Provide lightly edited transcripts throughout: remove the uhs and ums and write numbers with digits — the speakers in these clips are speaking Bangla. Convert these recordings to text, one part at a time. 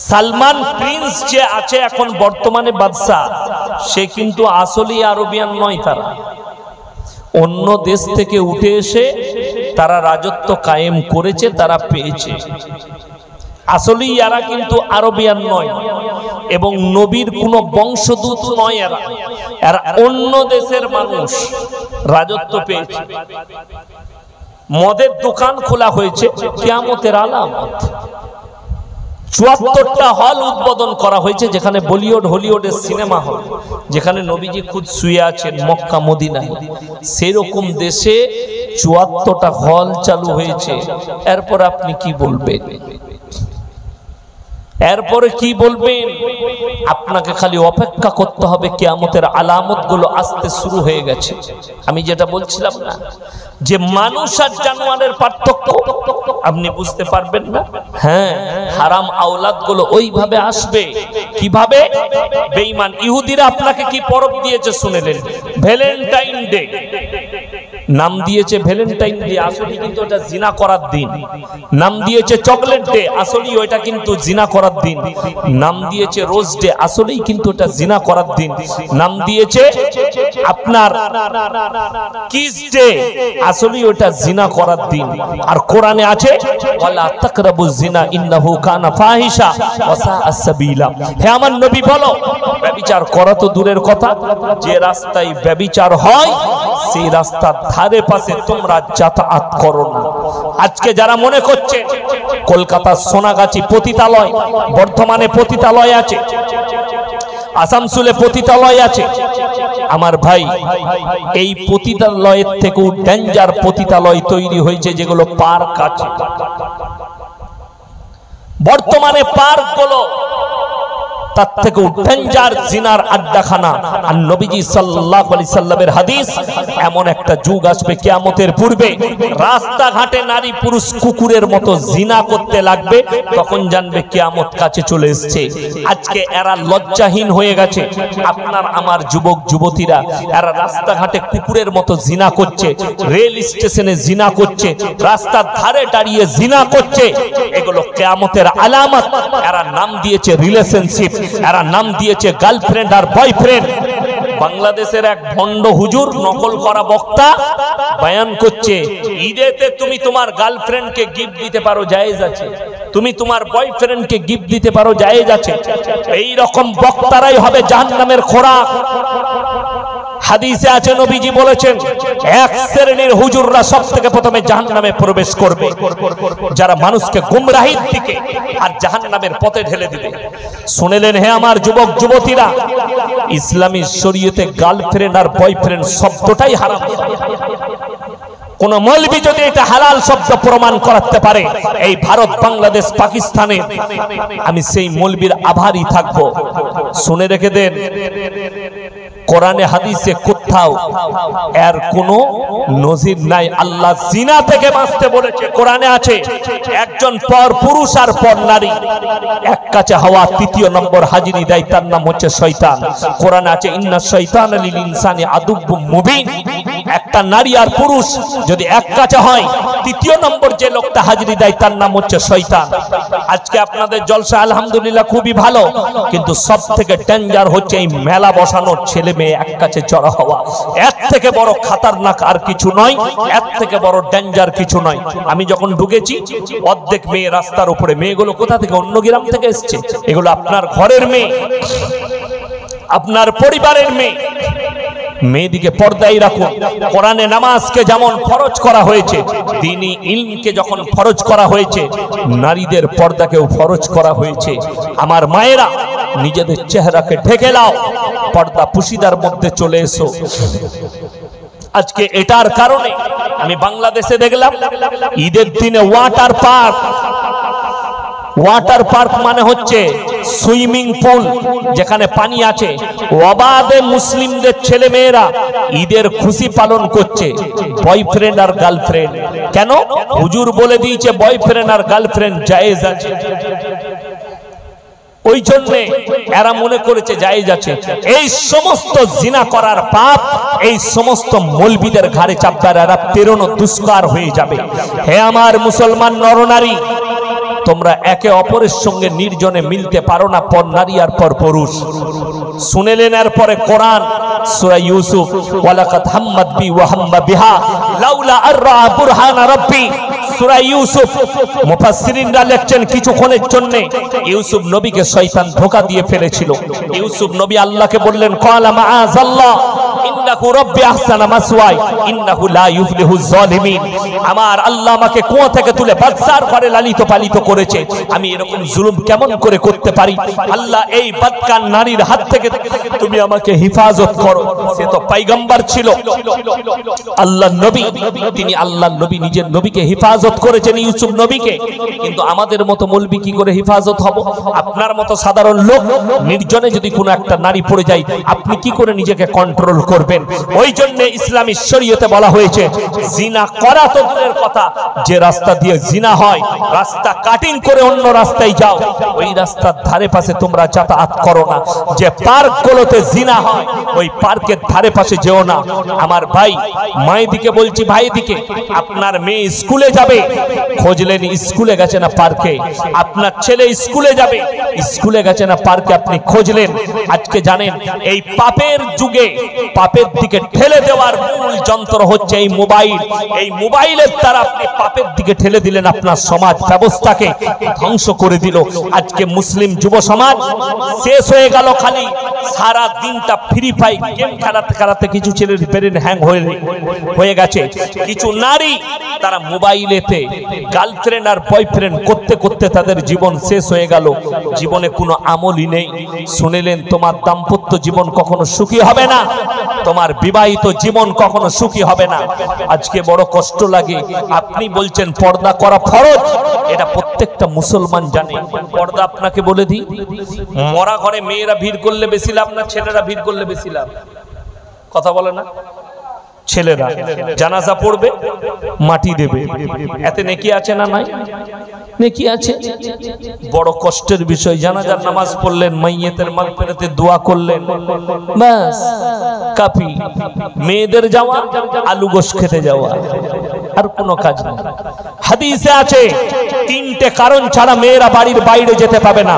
সালমান প্রিন্স যে আছে এখন বর্তমানে বাদশা, সে কিন্তু আসলেই আরবিয়ান নয়। তারা অন্য দেশ থেকে উঠে এসে তারা রাজত্ব কায়েম করেছে, তারা পেয়েছে। আসলেই এরা কিন্তু আরবিয়ান নয় এবং নবীর কোনো বংশদূত নয়। এরা অন্য দেশের মানুষ, রাজত্ব পেয়েছে। মদের দোকান খোলা হয়েছে, কিয়ামতের আলামত। ৭৪টা হল উদ্বোধন করা হয়েছে, যেখানে বলিউড হলিউডের সিনেমা হল, যেখানে নবীজি খুদ শুয়ে আছেন মক্কা মদিনায়। সেরকম দেশে ৭৪টা হল চালু হয়েছে। এরপর আপনি কি বলবেন? এরপরে কি বলবেন? আপনাকে খালি অপেক্ষা করতে হবে, কিয়ামতের আলামত গুলো আসতে শুরু হয়ে গেছে। আমি যেটা বলছিলাম না, যে মানুষ আর জানোয়ারের পার্থক্য আপনি বুঝতে পারবেন না। হ্যাঁ, হারাম আওলাদ গুলো ওইভাবে আসবে। কিভাবে? বেঈমান ইহুদিরা আপনাকে কি পরব দিয়েছে শুনেলেন? ভ্যালেন্টাইন ডে নাম দিয়েছে, ভ্যালেন্টাইন ডে আসলে কিন্তু ওটা জিনা করার দিন। নাম দিয়েছে চকলেট ডে, আসলেই ওইটা কিন্তু জিনা করার দিন। নাম দিয়েছে রোজ ডে, আসলেই কিন্তু ওটা জিনা করার দিন। নাম দিয়েছে আপনার কিস ডে, আসলেই ওটা জিনা করার দিন। আর কোরআনে আছে ওয়ালা তাকরাবুজ জিনা ইন্নাহু কানা ফাহিশা ওয়া সাআ সাবিলা। হে আমার নবী বলো, ব্যভিচার করা তো দূরের কথা, যে রাস্তায় ব্যভিচার হয় সেই রাস্তার ধারে পাশে তোমরা যাতায়াত করো না। আজকে যারা মনে করছে কলকাতার সোনাগাছি পতিতালয়, বর্ধমানে পতিতালয় আছে, আসানসোলে পতিতালয় আছে, আমার ভাই এই পতিতালয়ের থেকেও ডেঞ্জার পতিতালয় তৈরি হয়েছে, যেগুলো পার্ক আছে। বর্তমানে পার্ক গুলো তার থেকেও ডেঞ্জার জিনার আড্ডাখানা। আর নবীজি সাল্লাল্লাহু আলাইহি সাল্লামের হাদিস, এমন একটা যুগ আসবে কিয়ামতের পূর্বে, রাস্তাঘাটে নারী পুরুষ কুকুরের মতো জিনা করতে লাগবে, তখন জানবে কিয়ামত কাছে চলে এসেছে। আজকে এরা লজ্জাহীন হয়ে গেছে। আপনার আমার যুবক যুবতীরা এরা রাস্তাঘাটে কুকুরের মতো জিনা করছে, রেল স্টেশনে জিনা করছে, রাস্তার ধারে দাঁড়িয়ে জিনা করছে। এগুলো কিয়ামতের আলামত। এরা নাম দিয়েছে রিলেশনশিপ, এরা নাম দিয়েছে গার্লফ্রেন্ড আর বয়ফ্রেন্ড। বাংলাদেশের এক ভণ্ড হুজুর নকল করা বক্তা বয়ান করছে, ঈদেতে তুমি তোমার গার্লফ্রেন্ডকে গিফট দিতে পারো, জায়েজ আছে। তুমি তোমার বয়ফ্রেন্ডকে গিফট দিতে পারো, জায়েজ আছে। এই রকম বক্তারাই হবে জাহান্নামের খোরাক। হাদিসে আছে, নবীজি বলেছেন এক শ্রেণীর হুজুররা সবথেকে প্রথমে জাহান্নামে প্রবেশ করবে, যারা মানুষকে গুমরাহির দিকে আর জাহান্নামের পথে ঢেলে দিবে। শুনেলেন হে আমার যুবক যুবতীরা, ইসলামী শরীয়তে গার্লফ্রেন্ড আর বয়ফ্রেন্ড শব্দটাই হারাম। কোন মৌলবি যদি এটা হালাল শব্দ প্রমাণ করাতে পারে এই ভারত বাংলাদেশ পাকিস্তানে, আমি সেই মৌলবির আভারী থাকবো। শুনে রেখে দেন, কোরআনে হাদিসে কোথাও এর কোনো নজির নাই। আল্লাহ জিনা থেকে বাঁচতে বলেছে, কোরআনে আছে একজন পর পুরুষ আর পর নারী এক কাছে হওয়া তৃতীয় নম্বর হাজিরি দেয়, তার নাম হচ্ছে শয়তান। কোরআনে আছে ইন্না শাইতানা লিল ইনসানি আদুব্বুম মুবিন। একটা নারী আর পুরুষ যদি এক কাছে হয়, তৃতীয় নম্বর যে লোকটা হাজিরি দেয় তার নাম হচ্ছে শয়তান। আজকে আপনাদের জলসা আলহামদুলিল্লাহ খুবই ভালো, কিন্তু সব থেকে ডেঞ্জার হচ্ছে এই মেলা বসানোর ছেলে মেয়ে এক কাছে জড়ো হওয়া। এর থেকে বড় খাতারনাক আর কিছু নয়, এর থেকে বড় ডেঞ্জার কিছু নয়। আমি যখন ঢুকেছি অর্ধেক মেয়ে রাস্তার উপরে। মেয়েগুলো কোথা থেকে? অন্য গ্রাম থেকে এসছে। এগুলো আপনার ঘরের মেয়ে, আপনার পরিবারের মেয়ে। মেয়েদিকে পর্দায় রাখুন। কোরআনে নামাজকে যেমন ফরজ করা হয়েছে, দ্বীনি ইলমকে যখন ফরজ করা হয়েছে, নারীদের পর্দাকেও ফরজ করা হয়েছে। আমার মায়েরা, নিজেদের চেহারাকে ঢেকে নাও, পর্দা পুশিদার মধ্যে চলে এসো। আজকে এটার কারণে আমি বাংলাদেশে দেখলাম ঈদের দিনে ওয়াটার পার্ক। ওয়াটার পার্ক মানে হচ্ছে সুইমিং পুল, যেখানে পানি আছে। অবাধে মুসলিমদের ছেলে মেয়েরা ঈদের খুশি পালন করছে, বয়ফ্রেন্ড আর গার্লফ্রেন্ড। কেন? হুজুর বলে দিয়েছে বয়ফ্রেন্ড আর গার্লফ্রেন্ড জায়েজ আছে। ওই জন্য এরা মনে করেছে জায়েজ আছে। এই সমস্ত জিনা করার পাপ এই সমস্ত মৌলবীদের ঘাড়ে চাপবে, এরা প্রেরণ দুষ্কার হয়ে যাবে। হে আমার মুসলমান নরনারী, তোমরা একে অপরের সঙ্গে নির্জনে মিলতে পারো না, পর নারী আর পর পুরুষ। শুনেলেন এরপরে কোরআন সূরা ইউসুফ, ওয়ালাকাদ হাম্মাত বি ওয়া হাম্মা বিহা লাউলা আররা বুরহানা রাব্বি। সূরা ইউসুফ মুফাসসিরিনরা লিখছেন কিছুক্ষণের জন্য ইউসুফ নবীকে শয়তান ধোঁকা দিয়ে ফেলেছিল। ইউসুফ নবী আল্লাহকে বললেন, ক্বালা মাআযাল্লাহ ইন্নাহু রাব্বি আহসানা মাসওয়াই ইন্নাহু লা ইউফলিহুজ জালিমিন। আমার আল্লাহ আমাকে কুয়া থেকে তুলে বাদশার ঘরে লালিত পালিত করেছে, আমি এরকম জুলুম কেমন করে করতে পারি? আল্লাহ এই বদকার নারীর হাত থেকে তুমি আমাকে হেফাজত করো। সে তো পয়গম্বর ছিল, আল্লাহর নবী, তিনি আল্লাহর নবী নিজের নবীকে হেফাজত করেছেন ইউসুফ নবীকে। কিন্তু আমাদের মতো মৌলবি কি করে হেফাজত হব? আপনার মতো সাধারণ লোক নির্জনে যদি কোনো একটা নারী পড়ে যায়, আপনি কি করে নিজেকে কন্ট্রোল করবেন? ওই জন্য ইসলামী শরীয়তে বলা হয়েছে জিনা করা তো দূরের কথা, যে রাস্তা দিয়ে জিনা হয় রাস্তা কাটিং করে অন্য রাস্তায় যাও, ওই রাস্তার ধারে পাশে তোমরা যাতায়াত করো না। যে পার্কগুলোতে জিনা হয় ওই পার্কের ধারে পাশে যেও না। আমার ভাই মায়েদিকে বলছি, ভাইদিকে, আপনার মেয়ে স্কুলে যাবে, খোঁজলেন স্কুলে গেছে না পার্কে। আপনার ছেলে স্কুলে যাবে, স্কুলে গেছে না পার্কে, আপনি খোঁজলেন। আজকে জানেন এই পাপের যুগে পাপের দিকে ঠেলে দেওয়ার মূল যন্ত্র হচ্ছে এই মোবাইল। এই মোবাইলের দ্বারা আপনি পাপের দিকে ঠেলে দিলেন, আপনার সমাজ ব্যবস্থাকে ধ্বংস করে দিল। আজকে মুসলিম যুব সমাজ শেষ হয়ে গেল, খালি সারা দিনটা ফ্রি ফায়ার গেম খেলাতে খেলাতে কিছু ছেলের ব্রেন হ্যাং হয়ে গেছে। কিছু নারী তারা মোবাইলেতে গার্লফ্রেন্ড আর বয়ফ্রেন্ড করতে করতে তাদের জীবন শেষ হয়ে গেল, জীবনে কোনো আমলই নেই। শুনেলেন তোমার দাম্পত্য জীবন কখনো সুখী হবে না, তোমার বিবাহিত জীবন কখনো সুখী হবে না। আজকে বড় কষ্ট লাগে, আপনি বলছেন পর্দা করা ফরজ, এটা প্রত্যেকটা মুসলমান জানে। পর্দা আপনাকে বলে দিই, মরা ঘরে মেয়েরা ভিড় করলে বেশি লাভ না ছেলেরা ভিড় করলে বেশি লাভ? কথা বলে না? ছেলেরা জানাজা পড়বে, মাটি দেবে, এতে নেকি আছে না নাই? নেকি আছে। বড় কষ্টের বিষয়, জানাজার নামাজ পড়লেন, মাইয়েতের মাগফিরাতে দোয়া করলেন, বাস কাফি। মেয়েদের যাওয়া আলু গোশ খেতে যাওয়া, আর কোনো কাজ নেই। হাদিসে আছে তিনটে কারণ ছাড়া মেয়েরা বাড়ির বাইরে যেতে পাবে না।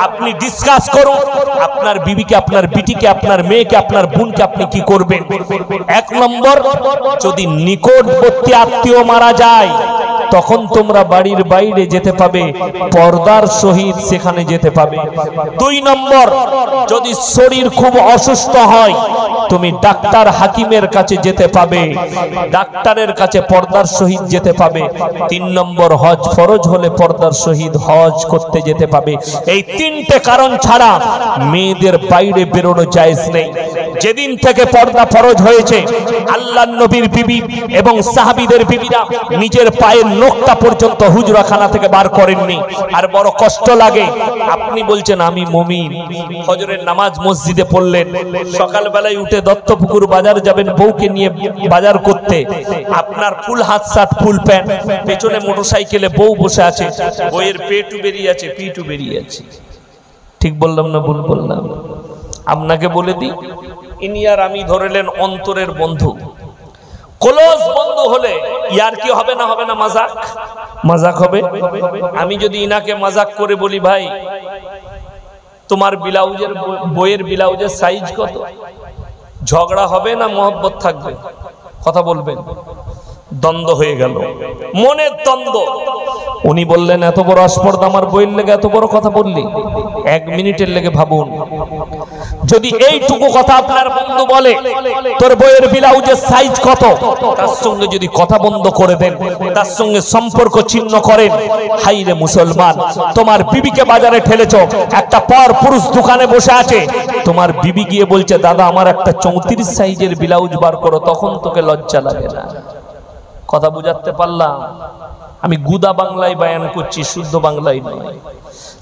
আপনি ডিসকাস করুন আপনার বিবিকে, আপনার বিটিকে, আপনার মেয়েকে, আপনার বোনকে আপনি কি করবেন। এক নম্বর, যদি নিকটবর্তী আত্মীয় মারা যায় তখন তোমরা বাড়ির বাইরে যেতে পাবে, পর্দার সহিত সেখানে যেতে পাবে। দুই নম্বর, যদি শরীর খুব অসুস্থ হয় তুমি ডাক্তার হাকিমের কাছে যেতে পাবে, ডাক্তারের কাছে পর্দার সহিত যেতে পাবে। তিন নম্বর, হজ ফরজ হলে পর্দার সহিত হজ করতে যেতে পাবে। এই তিনটে কারণ ছাড়া মেয়েদের বাইরে বেরোনো জায়েজ নেই। যেদিন থেকে পর্দা ফরজ হয়েছে আল্লাহর নবীর বিবি এবং সাহাবীদের বিবিরা নিজের পায়ের নখটা পর্যন্ত হুজরাখানা থেকে বার করেননি। আর বড় কষ্ট লাগে, আপনি বলছেন আমি মুমিন, ফজরের নামাজ মসজিদে পড়লেন, সকালবেলায় উঠে দত্তপুকুর বাজার যাবেন বউকে নিয়ে বাজার করতে, আপনার ফুল হাত শার্ট ফুল প্যান্ট, পেছনে মোটরসাইকেলে বউ বসে আছে, বইয়ের পেটু বেরিয়ে আছে পিটু বেরিয়ে আছে। ঠিক বললাম না ভুল বললাম? আপনাকে বলে দিই, ইনি আর আমি ধরেলেন অন্তরের বন্ধু, ক্লোজ বন্ধু হলে ইয়ার কি হবে না হবে না? মাজাক মাজাক হবে। আমি যদি ইনাকে মাজাক করে বলি, ভাই তোমার ব্লাউজের বইয়ের ব্লাউজের সাইজ কত, ঝগড়া হবে না মহব্বত থাকবে? কথা বলবেন। দ্বন্দ্ব হয়ে গেল, মনের দ্বন্দ্ব। উনি বললেন এত বড় আসপর্দা আমার বইয়ের লেগে এত বড় কথা বললি, এক মিনিটের লেগে ভাবুন। যদি এইটুকু কথা আপনার বন্ধু বলে তোর বইয়ের ব্লাউজের সাইজ কত, তার সঙ্গে যদি কথা বন্ধ করে দেন, তার সঙ্গে সম্পর্ক ছিন্ন করেন, হাইরে মুসলমান, তোমার বিবিকে বাজারে ঠেলেছ, একটা পর পুরুষ দোকানে বসে আছে, তোমার বিবি গিয়ে বলছে দাদা আমার একটা 34 সাইজের ব্লাউজ বার করো, তখন তোকে লজ্জা লাগে না? কথা বুঝাতে পারলাম? আমি গুদা বাংলায় বায়ান করছি, শুদ্ধ বাংলায় নয়।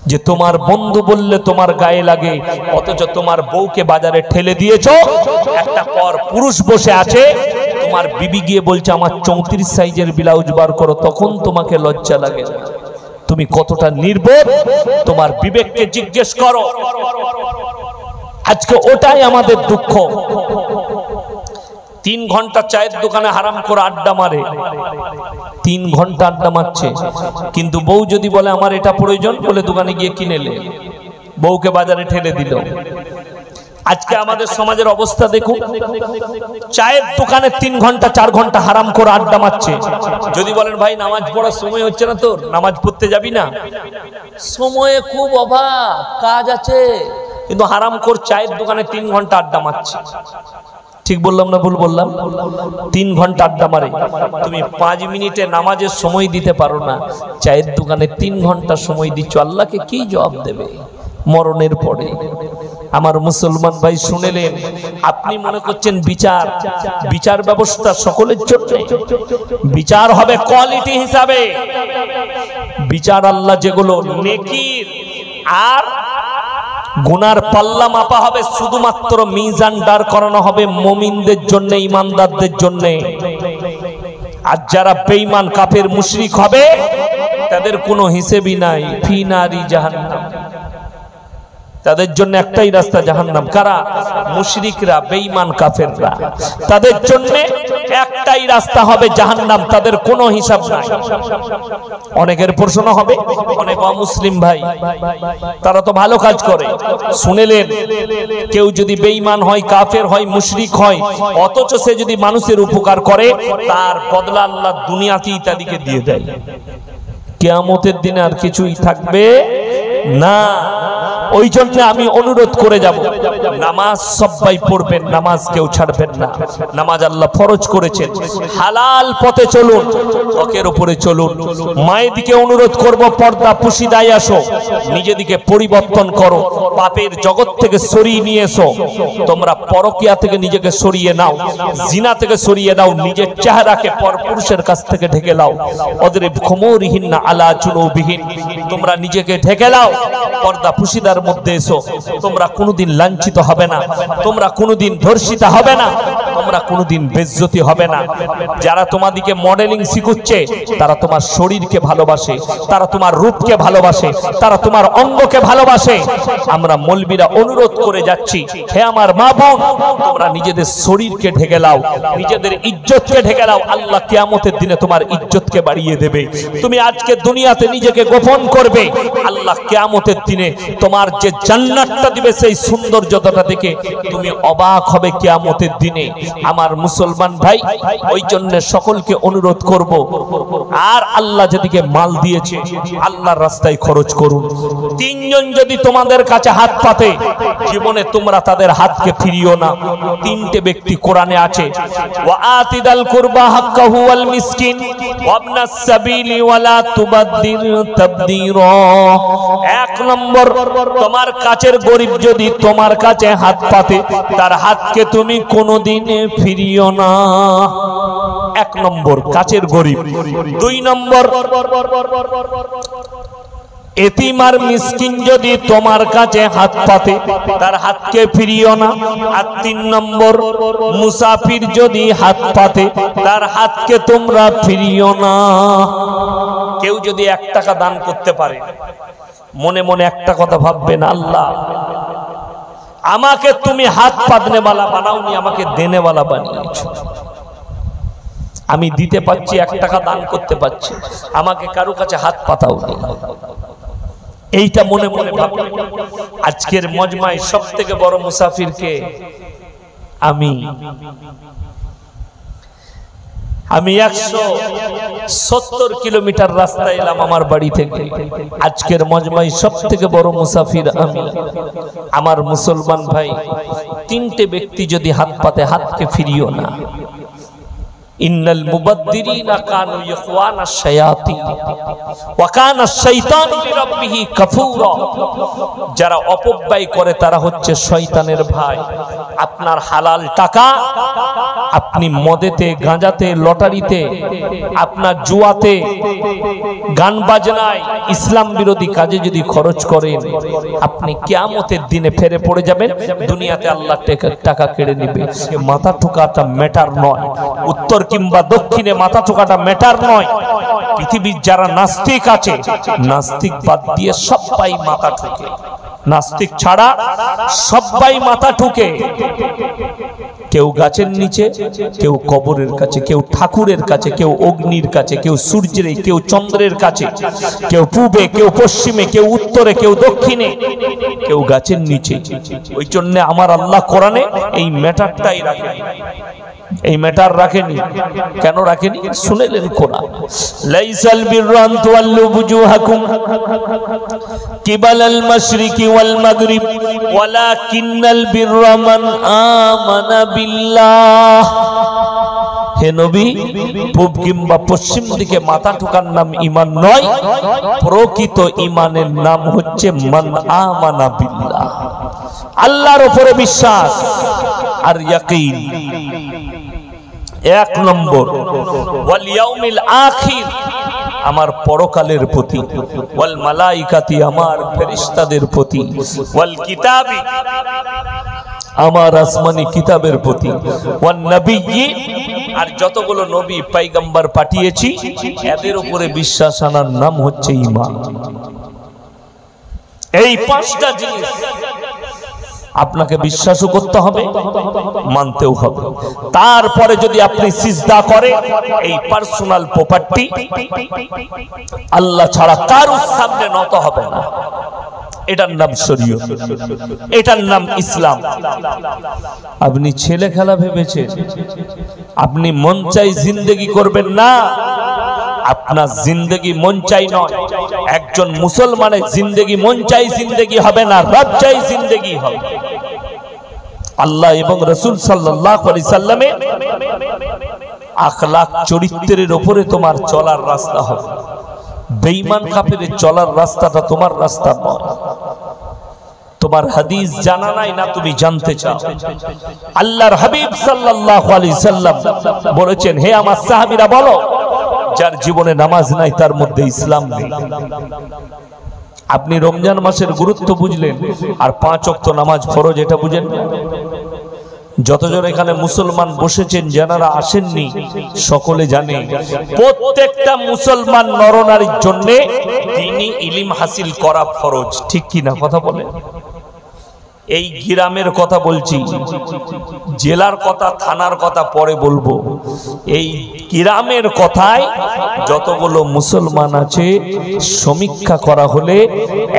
যে তোমার বন্ধু বললে তোমার গায়ে লাগে, অথচ তোমার বউকে বাজারে ঠেলে দিয়েছো, একটা পর পুরুষ বসে আছে, তোমার বিবি গিয়ে বলছে আমার 34 সাইজের ব্লাউজ বার করো, তখন তোমাকে লজ্জা লাগে না? তুমি কতটা নির্বোধ, তোমার বিবেককে জিজ্ঞেস করো। আজকে ওটাই আমাদের দুঃখ। 3 ঘন্টা চায়ের দোকানে হারাম করে আড্ডা মারে, 3 ঘন্টা আড্ডা মারছে, কিন্তু বউ যদি বলে আমার এটা প্রয়োজন, বলে দোকানে গিয়ে কিনে নে, বউকে বাজারে ঠেলে দিল। আজকে আমাদের সমাজের অবস্থা দেখুন, চায়ের দোকানে 3 ঘন্টা 4 ঘন্টা হারাম করে আড্ডা মারছে। যদি বলেন ভাই নামাজ পড়ার সময় হচ্ছে না তোর, নামাজ পড়তে যাবি না, সময়ে খুব অভাব, কাজ আছে, কিন্তু হারাম করে চায়ের দোকানে 3 ঘন্টা আড্ডা মারছে। ঠিক বললাম না ভুল বললাম? 3 ঘন্টা আড্ডা মারে, তুমি 5 মিনিটে নামাজের সময় দিতে পারো না, চায়ের দোকানে 3 ঘন্টা সময় দিচ্ছ, আল্লাহকে কি জবাব দেবে মরণের পরে? আমার মুসলমান ভাই শুনেলেন, আপনি মনে করছেন বিচার ব্যবস্থা সকলের জন্য, বিচার হবে কোয়ালিটি হিসাবে। বিচার আল্লাহ যেগুলো নেকির আর গুনার পাল্লা মাপা হবে, শুধুমাত্র মিজান দাঁড় করানো হবে মুমিনদের জন্য, ইমানদারদের জন্য। আর যারা বেঈমান কাফের মুশরিক হবে তাদের কোনো হিসেবই নাই, ফি নারি জাহান্নাম, তাদের জন্য একটাই রাস্তা জাহান্নাম। কারা? মুশরিকরা, বেঈমান কাফেররা, তাদের জন্য একটাই রাস্তা হবে জাহান্নাম, তাদের কোনো হিসাব নাই। অনেকের প্রশ্ন হবে, অনেক অমুসলিম ভাই তারা তো ভালো কাজ করে, শুনেলেন কেউ যদি বেঈমান হয়, কাফের হয়, মুশরিক হয়, অথচ সে যদি মানুষের উপকার করে, তার বদলা আল্লাহ দুনিয়াতেই তাদেরকে দিয়ে দেয়, কিয়ামতের দিনে আর কিছুই থাকবে না। ওই জন্য আমি অনুরোধ করে যাব, নামাজ সবাই পড়বেন, নামাজ কেউ ছাড়বেন না। নামাজ আল্লাহ ফরজ করেছেন, হালাল পথে চলুন, হকের উপরে চলুন। মায়ের দিকে অনুরোধ করব, পর্দা পুশিদায় আসো, নিজেদিকে পরিবর্তন করো, পাপের জগৎ থেকে সরিয়ে নিয়ে এসো। তোমরা পরকিয়া থেকে নিজেকে সরিয়ে নাও, জিনা থেকে সরিয়ে নাও, নিজের চেহারাকে পরপুরুষের কাছ থেকে ঢেকে নাও। ওদের খুমুরিহিন্না আলা জুনুবিহিন, তোমরা নিজেকে ঢেকে নাও, পর্দা পুশিদার মধ্যে এসো। তোমরা কোনোদিন লাঞ্ছিত হবে না, তোমরা কোনোদিন ধর্ষিতা হবে না, তোমরা কোনোদিন বেজ্জতি হবে না। যারা তোমাদিকে মডেলিং শিখুচ্ছে তারা তোমার শরীরকে ভালোবাসে, তারা তোমার রূপকে ভালোবাসে, তারা তোমার অঙ্গকে ভালোবাসে। আমরা মৌলবীরা অনুরোধ করে যাচ্ছি, হে আমার মা বোন, তোমরা নিজেদের শরীরকে ঢেকে নাও, নিজেদের ইজ্জতকে ঢেকে নাও। আল্লাহ কিয়ামতের দিনে তোমার ইজ্জতকে বাড়িয়ে দেবে। তুমি আজকে দুনিয়াতে নিজেকে গোপন করবে, আল্লাহ কিয়ামতের দিনে তোমার যে জান্নাতটা দিবে সেই সৌন্দর্যটা দেখে তুমি অবাক হবে কিয়ামতের দিনে। আমার মুসলমান ভাই, ওই জন্য সকলকে অনুরোধ করব, আর আল্লাহ যেদিকে মাল দিয়েছে আল্লাহর রাস্তায় খরচ করুন। 3 জন যদি তোমাদের কাছে হাত পাতে, জীবনে তোমরা তাদের হাতকে ফিরিও না। 3টে ব্যক্তি কোরআনে আছে, ওয়া আতিদাল কুরবা হাক্কাহু ওয়াল মিসকিন ওয়াবনাস সাবিলি ওয়ালা তুবাদদির তাবদীরা। 1 নম্বর, তোমার কাছের গরিব যদি তোমার কাছে হাত পাতে, তার হাতকে তুমি কোনোদিন ফিরিও না। 1 নম্বর কাছের গরিব। 2 নম্বর, এতিম আর মিসকিন যদি তোমার কাছে হাত পাতে, তার হাতকে ফিরিও না। আর 3 নম্বর, মুসাফির যদি হাত পাতে, তার হাতকে তোমরা ফিরিও না। কেউ যদি 1 টাকা দান করতে পারে, মনে মনে একটা কথা ভাববেন, আল্লাহ আমাকে তুমি হাত পাতনেওয়ালা বানাওনি, আমাকে দেনেওয়ালা বানিয়েছো। আমি দিতে পাচ্ছি, 1 টাকা দান করতে পাচ্ছি, আমাকে কারো কাছে হাত পাতাওনি। এইটা মনে মনে ভাববেন। আজকের মজমায় সবথেকে বড় মুসাফিরকে আমি 170 কিলোমিটার রাস্তা এলাম আমার বাড়ি থেকে। আজকের মজমায় সবথেকে বড় মুসাফির আমি। আমার মুসলমান ভাই, 3টে ব্যক্তি যদি হাত পাতে, হাতকে ফিরিও না। ইন্নাল মুবাদ্দিরিনা কানু ইখওয়ানাশ শায়াতিন ওয়া কানা শাইতানু লিরাব্বিহি কাফুরা। যারা অপব্যয় করে তারা হচ্ছে শয়তানের ভাই। আপনার হালাল টাকা আপনি মদেতে, গাঁজাতে, লটারিতে, আপনার জুয়াতে, গান বাজনায়, ইসলাম বিরোধী কাজে যদি খরচ করেন, আপনি কিয়ামতের দিনে ফেরে পড়ে যাবেন। দুনিয়াতে আল্লাহ টাকা কেড়ে নেবে। মাথা ঠোকাটা ম্যাটার নয়, উত্তর কিংবা দক্ষিণে মাথা ঠোকাটা ম্যাটার নয়। পৃথিবীর যারা নাস্তিক আছে, নাস্তিক বাদ দিয়ে সবাই মাথা ঠুকে, নাস্তিক ছাড়া সবাই মাথা ঠুকে। কেউ গাছের নিচে, কেউ কবরের কাছে, কেউ ঠাকুরের কাছে, কেউ অগ্নির কাছে, কেউ সূর্যের, কেউ চন্দ্রের কাছে, কেউ পূবে, কেউ পশ্চিমে, কেউ উত্তরে, কেউ দক্ষিণে, কেউ গাছের নিচে। ওই জন্য আমার আল্লাহ কোরআনে এই ম্যাটারটাই রাখেনি, এই ম্যাটার রাখেনি। কেন রাখেনি শুনেলেন কোরআন, লাইসাল বিররা আন তুওয়াল্লু বুজুহাকুম কিবালাল মাশরিকি ওয়াল মাগরিব ওয়ালাকিন্নাল বিররা মান আমানা বিল্লাহ। হে নবী, পূব কিংবা পশ্চিম দিকে মাথা ঠুকার নাম ঈমান নয়, প্রকৃত ঈমানের নাম হচ্ছে মান আমানা বিল্লাহ, আল্লাহর উপরে বিশ্বাস আর ইয়াকিন। এক নম্বর, ওয়াল ইয়াউমিল আখির, আমার পরকালের প্রতি, ওয়াল মালাইকাতি, আমার ফেরেশতাদের প্রতি, ওয়াল কিতাবি, আমার আসমানি কিতাবের প্রতি, ওয়ান নাবিয়্যিন, আর যতগুলো নবী পয়গম্বর পাঠিয়েছি এদের উপরে বিশ্বাস আনার নাম হচ্ছে ঈমান। এই পাঁচটা জিনিস আপনাকে বিশ্বাসও করতে হবে, মানতেও হবে। তারপরে যদি আপনি সিজদা করেন, এই পার্সোনাল প্রপার্টি আল্লাহ ছাড়া কারোর সামনে নত হবে না। এটার নাম শরীয়ত, এটার নাম ইসলাম। আপনি ছেলে খেলা ভেবেছেন আপনি মন চাই জিন্দেগি করবেন না, আপনার জিন্দেগি মন চাই নয়। একজন মুসলমানের জিন্দেগি মন চাই জিন্দেগি হবে না, রব চাই জিন্দেগি হবে। আল্লাহ এবং রাসূল সাল্লাল্লাহু আলাইহি সাল্লামের আখলাক চরিত্রের উপরে তোমার চলার রাস্তা হবে। বেঈমান কাফেরের চলার রাস্তাটা তোমার রাস্তা নয়। তোমার হাদিস জানা নাই না তুমি জানতে চাও। আল্লাহর হাবিব সাল্লাল্লাহু আলাইহি সাল্লাম বলেছেন, হে আমার সাহাবীরা বলো, যার জীবনে নামাজ নাই তার মধ্যে ইসলাম নেই। আপনি রমজান মাসের গুরুত্ব বুঝলেন, আর 5 ওয়াক্ত নামাজ ফরজ এটা বুঝেন না। যতজন এখানে মুসলমান বসেছেন, যারা আসেননি সকলে জানে প্রত্যেকটা মুসলমান নরনারীর জন্য দ্বীনি ইলম হাসিল করা ফরজ। ঠিক কি না কথা বলে? এই গ্রামের কথা বলছি, জেলার কথা থানার কথা পরে বলবো। এই গ্রামের কথায় যতগুলো মুসলমান আছে সমীক্ষা করা হলে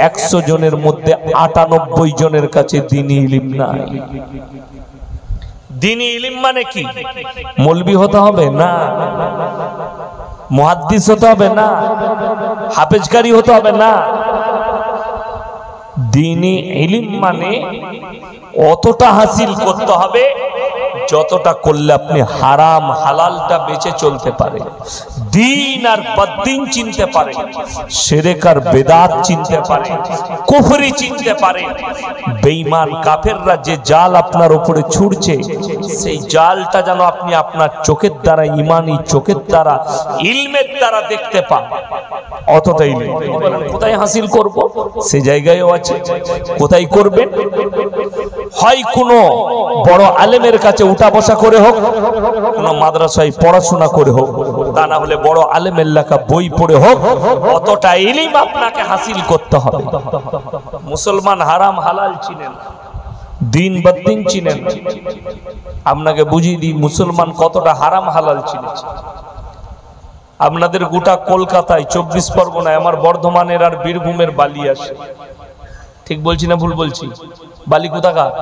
100 জনের মধ্যে 98 জনের কাছে দ্বীনি ইলম নাই। দ্বীনি ইলম মানে কি? মৌলবি হতে হবে না, মুহাদ্দিস হতে হবে না, হাফেজকারী হতে হবে না। দ্বীনি ইলম মানে অতটা হাসিল করতে হবে যতটা করলে আপনি হারাম হালালটা বেঁচে চলতে পারে, দ্বীন আর বদ্দীন চিনতে পারে, শিরক আর বেদাত চিনতে পারে, কুফরি চিনতে পারে। বেঈমান কাফেররা যে জাল আপনার উপরে ছুড়ছে, সেই জালটা যেন আপনি আপনার চোখের দ্বারা, ঈমানি চোখের দ্বারা, ইলমের দ্বারা দেখতে পান। অতটাই কোথায় হাসিল করব সে জায়গায়ও আছে। কোথায় করবেন? হয় কোনো বড় আলেমের কাছে উঠা বসা করে হোক, কোন মাদ্রাসায় পড়াশোনা করে হোক, তা না হলে বড় আলেমের লেখা বই পড়ে হোক, অতটা ইলম আপনাকে হাসিল করতে হবে। মুসলমান হারাম হালাল চিনেন, দ্বীন বদ্দীন চিনেন। আপনাকে বুঝিয়ে দিই মুসলমান কতটা হারাম হালাল চিনেছে। আপনাদের গোটা কলকাতায়, 24 পরগনায়, আমার বর্ধমানের আর বীরভূমের বালি আসে। ঠিক বলছি না ভুল বলছি? বালি কোথাকার?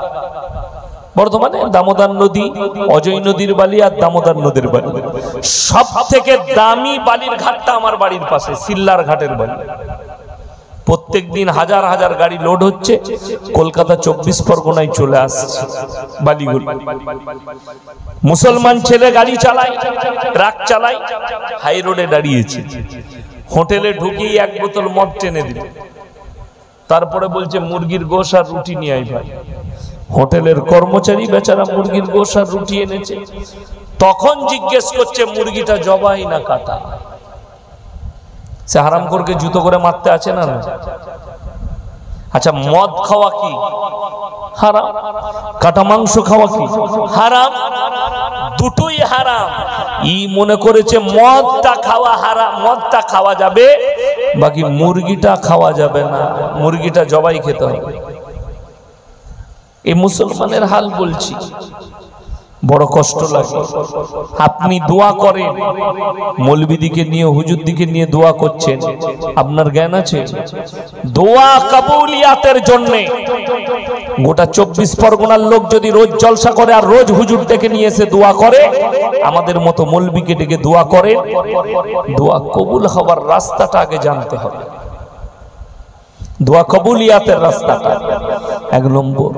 বর্ধমানে দামোদর নদী, অজয় নদীর বালি আর দামোদর নদীর বালি। সব থেকে দামি বালির ঘাটটা আমার বাড়ির পাশে, সিল্লার ঘাটের বালি। প্রত্যেক দিন হাজার হাজার গাড়ি লোড হচ্ছে, কলকাতা 24 পরগনায় চলে আসছে বালিগুলো। মুসলমান ছেলে গাড়ি চালায়, ট্রাক চালায়, হাই রোডে দাঁড়িয়েছে, হোটেলে ঢুকিয়ে 1 বোতল মদ টেনে দিল, তারপরে বলছে মুরগির গোশ আর রুটি নিয়ে আই ভাই। হোটেলের কর্মচারী বেচারা মুরগির গোশ আর রুটি এনেছে, তখন জিজ্ঞেস করছে মুরগিটা জবাই না কাটা। সে হারামখোরকে জুতো করে মারতে আছে না? আচ্ছা, মদ খাওয়া কি হারাম? কাটা মাংস খাওয়া কি হারাম? দুটোই হারাম। ই মনে করেছে মদটা খাওয়া হারাম, মদটা খাওয়া যাবে, বাকি মুরগিটা খাওয়া যাবে না, মুরগিটা জবাই খেতে হবে। এই মুসলমানের হাল বলছি, বড় কষ্ট লাগে। আপনি দোয়া করেন, মৌলবীদিকে নিয়ে হুজুরদিকে নিয়ে দোয়া করছেন, আপনার জ্ঞান আছে? দোয়া কবুলিয়াতের জন্য গোটা 24 পরগনার লোক যদি রোজ জলসা করে আর রোজ হুজুর ডেকে নিয়ে এসে দোয়া করে, আমাদের মতো মৌলবীকে ডেকে দোয়া করে, দোয়া কবুল হওয়ার রাস্তাটা আগে জানতে হবে। দোয়া কবুলিয়াতের রাস্তাটা 1 নম্বর।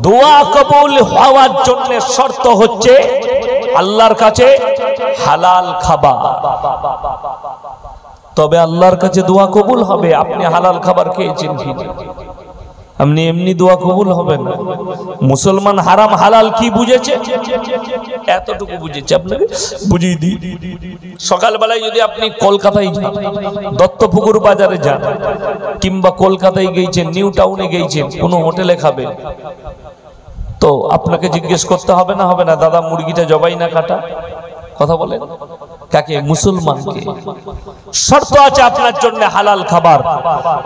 দোয়া কবুল হওয়ার জন্য শর্ত হচ্ছে আল্লাহর কাছে হালাল খাবার, তবে আল্লাহর কাছে দোয়া কবুল হবে। আপনি হালাল খাবার খেয়েছেন কি? আপনি এমনি দোয়া কবুল হবে না। মুসলমান হারাম হালাল কি বুঝেছে? এতটুকু বুঝেছে, আপনাকে বুঝিয়ে দিই। সকালবেলায় যদি আপনি কলকাতায় যান, দত্তপুকুর বাজারে যান, কিংবা কলকাতায় গেছেন, নিউ টাউনে গেছেন, কোনো হোটেলে খাবেন, তো আপনাকে জিজ্ঞেস করতে হবে না, হবে না, দাদা মুরগিটা জবাই না কাটা? কথা বলেন কাকে? মুসলমানকে। শর্ত আছে আপনার জন্য হালাল খাবার,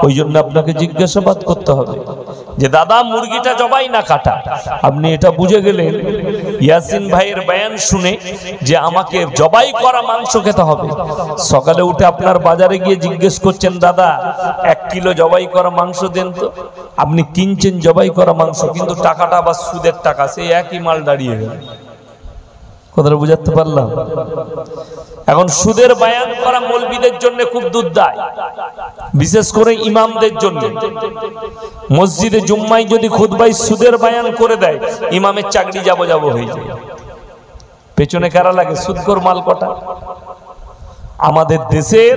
ওই জন্য আপনাকে জিজ্ঞাসাবাদ করতে হবে যে দাদা মুরগিটা জবাই না কাটা। আপনি এটা বুঝে গেলেন ইয়াসিন ভাইয়ের বয়ান শুনে যে আমাকে জবাই করা মাংস খেতে হবে। সকালে উঠে আপনার বাজারে গিয়ে জিজ্ঞেস করছেন দাদা 1 কিলো জবাই করা মাংস দেন তো। আপনি কিনছেন জবাই করা মাংস, কিন্তু টাকাটা আবার সুদের টাকা, সেই একই মাল দাঁড়িয়ে গেল। কথাটা বুঝাতে পারলাম? এখন সুদের বয়ান করা মৌলবীদের জন্য খুব দুর্দায়, বিশেষ করে ইমামদের জন্য। মসজিদে জুম্মায় যদি খুতবায় সুদের বয়ান করে দেয়, ইমামের চাকরি যাব হয়ে যায়। পেছনে কারা লাগে? সুদখোর মাল কটা। আমাদের দেশের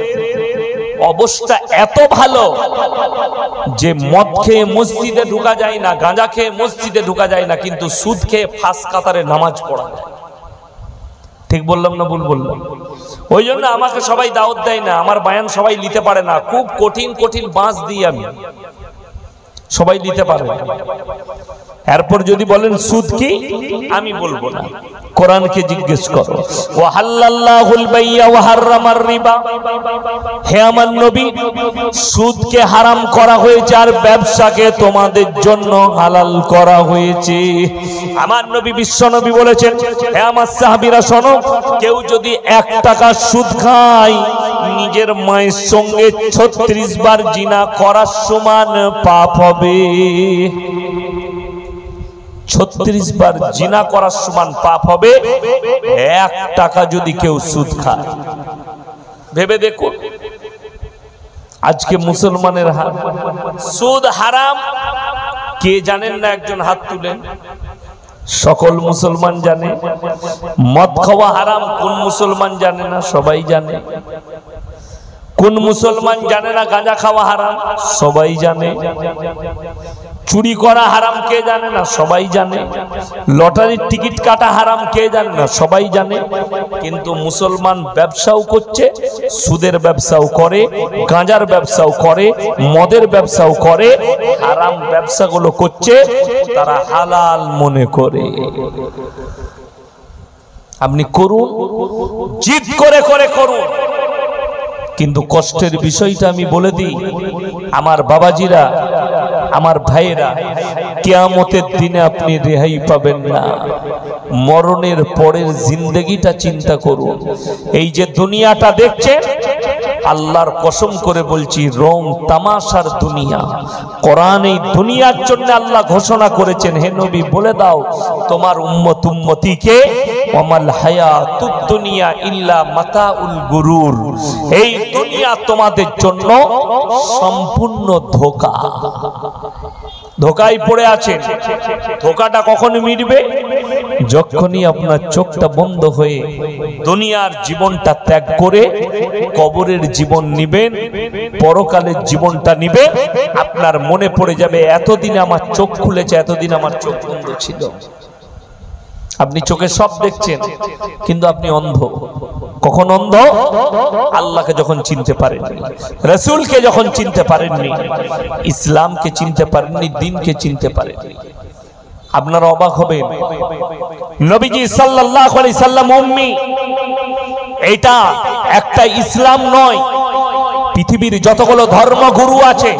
অবস্থা এত ভালো যে মদ খেয়ে মসজিদে ঢোকা যায় না, গাঁজা খেয়ে মসজিদে ঢোকা যায় না, কিন্তু সুদ খেয়ে ফাঁস কাতারে নামাজ পড়া যায়। ঠিক বললাম না ভুল বললাম? ওই জন্য আমাকে সবাই দাওয়াত দেয় না, আমার বয়ান সবাই নিতে পারে না। খুব কঠিন কঠিন বাঁশ দিই আমি, সবাই নিতে পারে না। এরপর যদি বলেন সুদ কি, আমি বলবো না, কোরআনকে জিজ্ঞেস করো। ওয়া হাল্লাল্লাহুল বাইয়া ওয়া হারামার রিবা। হে আমার নবী, সুদকে হারাম করা হয়েছে আর ব্যবসাকে তোমাদের জন্য হালাল করা হয়েছে। আমার নবী বিশ্ব নবী বলেছেন, হে আমার সাহাবীরা শোনো, কেউ যদি 1 টাকা সুদ খায়, নিজের মায়ের সঙ্গে 36 বার জিনা করার সমান পাপ হবে। 36 বার জিনা করার সমান পাপ হবে 1 টাকা যদি কেউ সুদ খায়। ভেবে দেখুন আজকে মুসলমানের হাল। সুদ হারাম কে জানেন না? একজন হাত তুলেন। সকল মুসলমান জানে। মদ খাওয়া হারাম কোন মুসলমান জানে না? সবাই জানে। কোন মুসলমান জানে না গাঁজা খাওয়া হারাম? সবাই জানে। চুরি করা হারাম কে জানে না? সবাই জানে। লটারির টিকিট কাটা হারাম কে জানে না? সবাই জানে। কিন্তু মুসলমান ব্যবসাও করছে, সুদের ব্যবসাও করে, গাঁজার ব্যবসাও করে, মদের ব্যবসাও করে, হারাম ব্যবসাগুলো করছে তারা হালাল মনে করে। আপনি করুন, জিদ করে করে করুন, কিন্তু কষ্টের বিষয়টা আমি বলে দিই, আমার বাবাজিরা, আমার ভাইয়েরা, কিয়ামতের দিনে আপনি রেহাই পাবেন না। মরণের পরের জিন্দেগিটা চিন্তা করুন। এই যে দুনিয়াটা দেখছেন, আল্লাহর কসম করে বলছি, রং তামাশার দুনিয়া। কোরআন এই দুনিয়ার জন্য আল্লাহ ঘোষণা করেছেন, হে নবী বলে দাও তোমার উম্মতিকে, ওয়ামাল হায়াতুদ দুনিয়া ইল্লা মাতাউল গুরুর। এই দুনিয়া তোমাদের জন্য সম্পূর্ণ ধোঁকা। ধোঁকায় পড়ে আছেন। ধোঁকাটা কখন মিটবে? যখনই আপনার চোখটা বন্ধ হয়ে দুনিয়ার জীবনটা ত্যাগ করে কবরের জীবন নিবেন, পরকালের জীবনটা নিবেন, আপনার মনে পড়ে যাবে এতদিন আমার চোখ খুলেছে, এতদিন আমার চোখ বন্ধ ছিল। আপনি চোখে সব দেখছেন, কিন্তু আপনি অন্ধ। কখন অন্ধ? আল্লাহকে যখন চিনতে পারেননি, রাসূলকে যখন চিনতে পারেননি, ইসলামকে চিনতে পারেননি, দ্বীনকে চিনতে পারেননি। আপনারা অবাক হবেন, নবীজি সাল্লাল্লাহু আলাইহি সাল্লাম উম্মি, এটা একটা ইসলাম নয়। পৃথিবীর যতগুলো ধর্মগুরু আছে,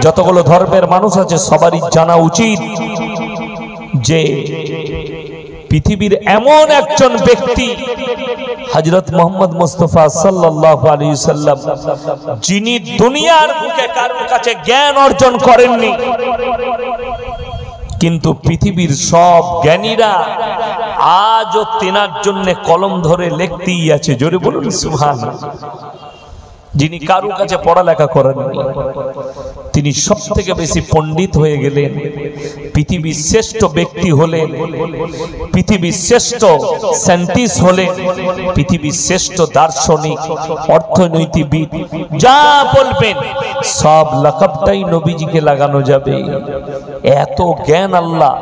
যতগুলো ধর্মের মানুষ আছে, সবারই জানা উচিত যে পৃথিবীর এমন একজন ব্যক্তি হযরত মুহাম্মদ মুস্তাফা সাল্লাল্লাহু আলাইহি সাল্লাম, যিনি দুনিয়ার বুকে কারোর কাছে জ্ঞান অর্জন করেননি, কিন্তু পৃথিবীর সব জ্ঞানীরা আজও তেনার জন্য কলম ধরে লিখতেই আছে। জোরে বলুন সুবহানাল্লাহ। যিনি কারো কাছে পড়ালেখা করেননি, তিনি সব থেকে বেশি পণ্ডিত হয়ে গেলেন, পৃথিবীর শ্রেষ্ঠ ব্যক্তি হলেন, পৃথিবীর শ্রেষ্ঠ সায়েন্টিস্ট হলেন, পৃথিবীর শ্রেষ্ঠ দার্শনিক, অর্থনীতিবিদ, যা বলবেন সব লাকাবটাই নবীজিকে লাগানো যাবে। এত জ্ঞান আল্লাহ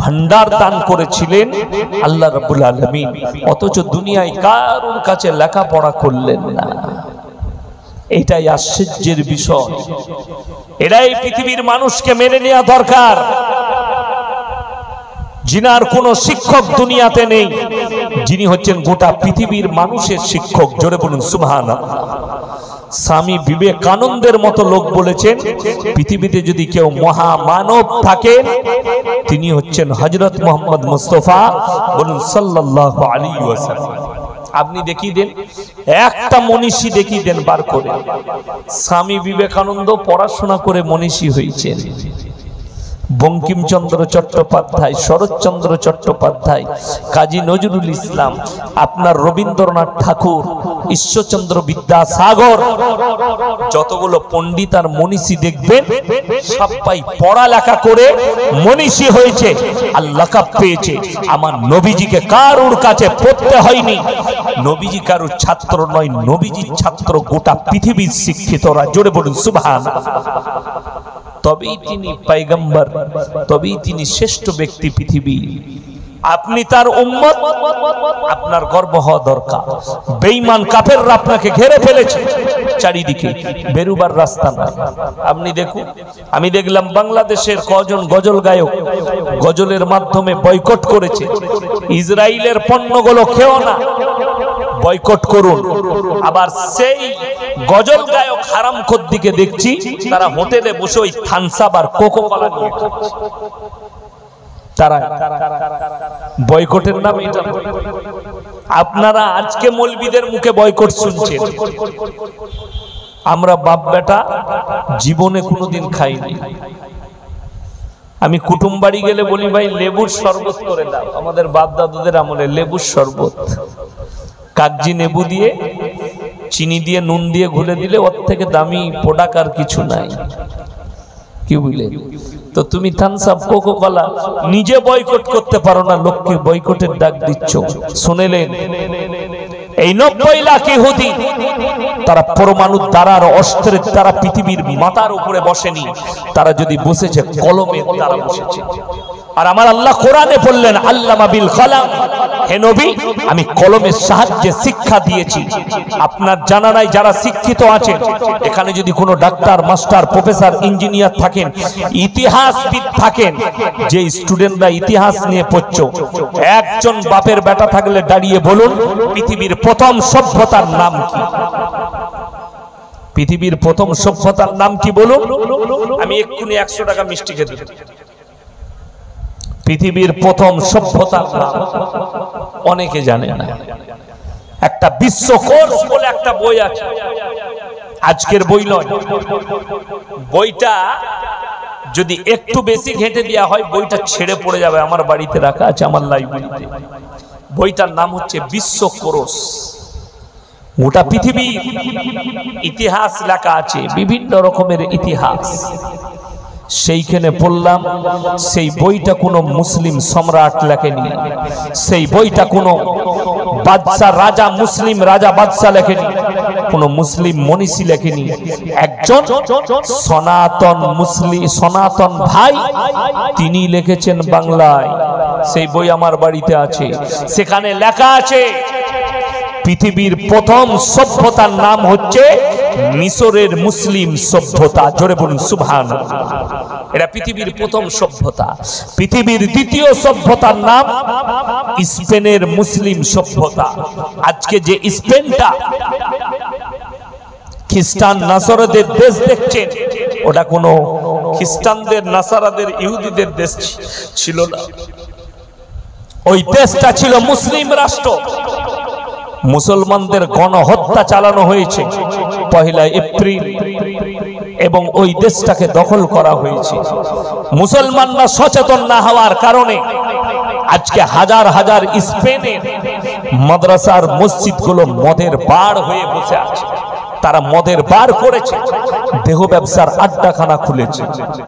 ভান্ডার দান করেছিলেন আল্লাহ রাব্বুল আলামিন, অথচ দুনিয়ায় কারোর কাছে লেখাপড়া করলেন না। এটাই আশ্চর্যের বিষয়। এটাই পৃথিবীর মানুষকে মেনে নেওয়া দরকার। যিনার কোনো শিক্ষক দুনিয়াতে নেই, যিনি হচ্ছেন গোটা পৃথিবীর মানুষের শিক্ষক। জোরে বলুন সুবহানাল্লাহ। স্বামী বিবেকানন্দের মতো লোক বলেছেন, পৃথিবীতে যদি কেউ মহামানব থাকেন, তিনি হচ্ছেন হযরত মুহাম্মদ মুস্তাফা বলুন সাল্লাল্লাহু আলাইহি ওয়াসাল্লাম। আপনি দেখিয়ে দেন, একটা মনীষী দেখিয়ে দেন বার করে। স্বামী বিবেকানন্দ পড়াশোনা করে মনীষী হয়েছেন। বঙ্কিমচন্দ্র চট্টোপাধ্যায়, শরৎচন্দ্র চট্টোপাধ্যায়, কাজী নজরুল ইসলাম, আপনার রবীন্দ্রনাথ ঠাকুর, ঈশ্বরচন্দ্র বিদ্যাসাগর, যতগুলো পণ্ডিত আর মনীষী দেখবেন সবাই পড়ালেখা করে মনীষী হয়েছে আর লাকাব পেয়েছে। আমার নবীজিকে কারোর কাছে পড়তে হয়নি। নবীজি কারোর ছাত্র নয়, নবীজির ছাত্র গোটা পৃথিবীর শিক্ষিতরা। জোরে বলুন সুবহানাল্লাহ। তবেই তিনি পয়গম্বর, তবেই তিনি শ্রেষ্ঠ ব্যক্তি পৃথিবী। আপনি তার উম্মত, আপনার গর্ব হওয়া দরকার। বেঈমান কাফেররা আপনাকে ঘিরে ফেলেছে, চারিদিকে বেরুবার রাস্তা নাই। আপনি দেখুন, আমি দেখলাম বাংলাদেশের কজন গজল গায়ক গজলের মাধ্যমে বয়কট করেছে। ইসরায়েলের পণ্যগুলো খেও না, বয়কট করুন। আবার সেই গজল গায়ক হারামখোর দিকে দেখছি, তারা হোটেলে বসে ওই থামস আপ আর কোকো কোলা নিয়ে খাচ্ছে। তারা বয়কটের নামে এটা। আপনারা আজকে মৌলবীদের মুখে বয়কট শুনছেন, আমরা বাপ বেটা জীবনে কোনোদিন খাইনি। আমি কুটুম বাড়ি গেলে বলি, ভাই লেবুর শরবত করে দাও। আমাদের বাপ দাদুদের আমলে লেবুর শরবত, কাগজি লেবু দিয়ে চিনি দিয়ে নুন দিয়ে ঘুলে দিলে ওর থেকে দামি প্রোডাক্ট আর কিছু নাই। কি বুঝলেন? তো তুমি থামস আপ কোকো কোলা নিজে বয়কট করতে পারো না, লোককে বয়কটের ডাক দিচ্ছ। শুনেলেন, এই 90 লাখ ইহুদি তারা পরমাণু দ্বারার অস্ত্রের দ্বারা পৃথিবীর মাথার উপরে বসেনি, তারা যদি বসেছে কলমের দ্বারা বসেছে। আর আমার আল্লাহ কোরআনে বললেন, আল্লামা বিল কলম, হে নবী আমি কলমের সাহায্যে শিক্ষা দিয়েছি। আপনার জানা নাই যারা শিক্ষিত আছেন এখানে, যদি কোনো ডাক্তার, মাস্টার, প্রফেসর, ইঞ্জিনিয়ার থাকেন, ইতিহাসবিদ থাকেন, যে স্টুডেন্টরা ইতিহাস নিয়ে পড়ছো, একজন বাপের বেটা থাকলে দাঁড়িয়ে বলুন পৃথিবীর প্রথম সভ্যতার নাম কি? পৃথিবীর প্রথম সভ্যতার নাম কি বলুন? আমি এক্ষুনি 100 টাকা মিষ্টি খেতে দেব। পৃথিবীর প্রথম সভ্যতার নাম অনেকে জানে না। একটা বিশ্বকোষ বলে একটা বই আছে, আজকের বই নয়। বইটা যদি একটু বেশি ঘেঁটে দেওয়া হয় বইটা ছেড়ে পড়ে যাবে। আমার বাড়িতে রাখা আছে, আমার লাইব্রেরিতে। বইটার নাম হচ্ছে বিশ্বকোষ। গোটা পৃথিবীর ইতিহাস লেখা আছে, বিভিন্ন রকমের ইতিহাস। সেইখানে পড়লাম, সেই বইটা কোনো মুসলিম সম্রাট লেখেনি, সেই বইটা কোনো বাদশা, রাজা, মুসলিম রাজা বাদশা লেখেনি, কোনো মুসলিম মনীষী লেখেনি। একজন সনাতন মুসলিম, সনাতন ভাই, তিনি লিখেছেন বাংলায়। সেই বই আমার বাড়িতে আছে। সেখানে লেখা আছে পৃথিবীর প্রথম সভ্যতার নাম হচ্ছে মিশরের মুসলিম সভ্যতা। জোরে বলুন সুবহানাল্লাহ। এটা পৃথিবীর প্রথম সভ্যতা। পৃথিবীর দ্বিতীয় সভ্যতার নাম স্পেনের মুসলিম সভ্যতা। আজকে যে স্পেনটা খ্রিস্টান নাসারাদের দেশ দেখছেন, ওটা কোনো খ্রিস্টানদের, নাসারাদের, ইহুদিদের দেশ ছিল না। ওই দেশটা ছিল মুসলিম রাষ্ট্র। মুসলমানদের গণহত্যা চালানো হয়েছে 1 এপ্রিল এবং ওই দেশটাকে দখল করা হয়েছে। মুসলমানরা সচেতন না হওয়ার কারণে আজকে হাজার হাজার স্পেনের মাদ্রাসার মসজিদগুলো মদের বার হয়ে বসে আছে। তারা মদের বার করেছে, দেহ ব্যবসার আড্ডাখানা খুলেছে।